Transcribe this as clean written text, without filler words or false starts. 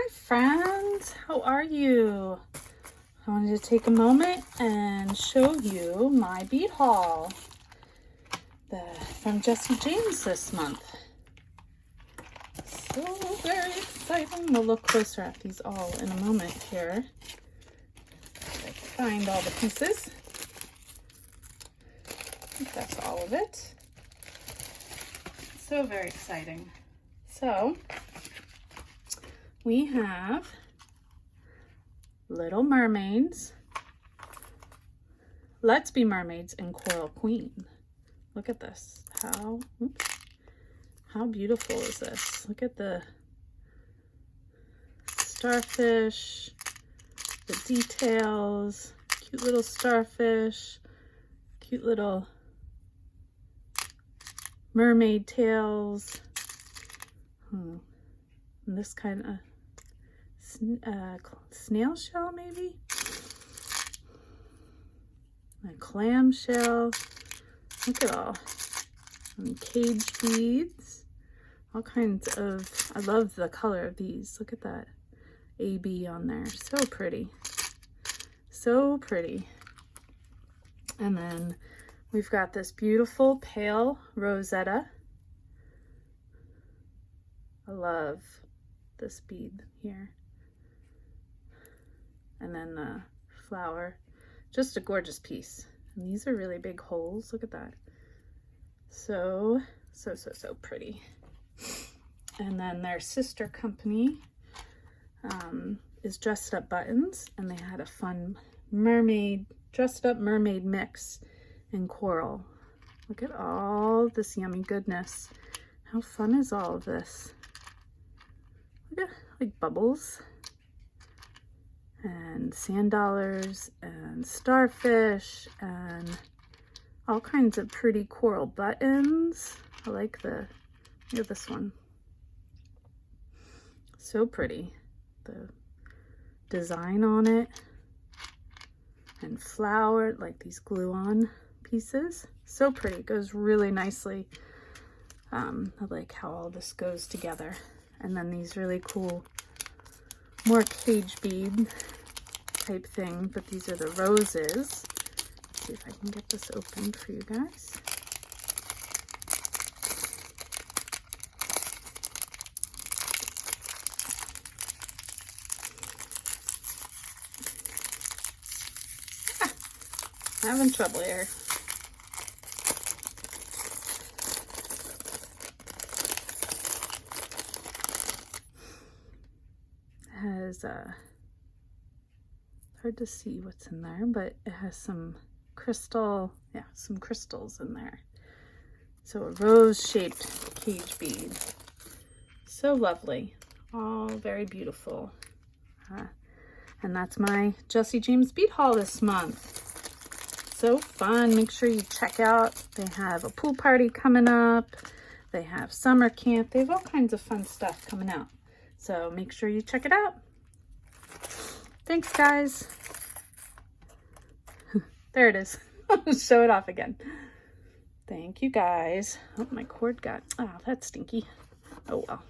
Hi friends, how are you? I wanted to take a moment and show you my bead haul from Jesse James this month. So very exciting. We'll look closer at these all in a moment here. Find all the pieces. I think that's all of it. So very exciting. So we have Little Mermaids, Let's Be Mermaids, and Coral Queen. Look at this. How beautiful is this? Look at the starfish, the details, cute little starfish, cute little mermaid tails. And this kind of snail shell, maybe? A clam shell. Look at all. And cage beads. All kinds of, I love the color of these. Look at that AB on there. So pretty. So pretty. And then we've got this beautiful pale Rosetta. I love this bead here. And then the flower, just a gorgeous piece. And these are really big holes. Look at that. So pretty. And then their sister company is Dressed Up Buttons, and they had a fun dressed up mermaid mix in coral. Look at all this yummy goodness. How fun is all of this? Look at like bubbles and sand dollars and starfish and all kinds of pretty coral buttons. I like look at this one. So pretty. The design on it and flower, like these glue-on pieces. So pretty. It goes really nicely. I like how all this goes together. And then these really cool, more cage bead type thing, but these are the roses. Let's see if I can get this open for you guys. Having trouble here. Has hard to see what's in there, but it has some crystals in there. So a rose-shaped cage bead. So lovely. All very beautiful. And that's my Jesse James bead haul this month. So fun. Make sure you check out. They have a pool party coming up. They have summer camp. They have all kinds of fun stuff coming out. So make sure you check it out. Thanks, guys. There it is. I'll show it off again. Thank you, guys. Oh, my cord got, that's stinky. Oh, well.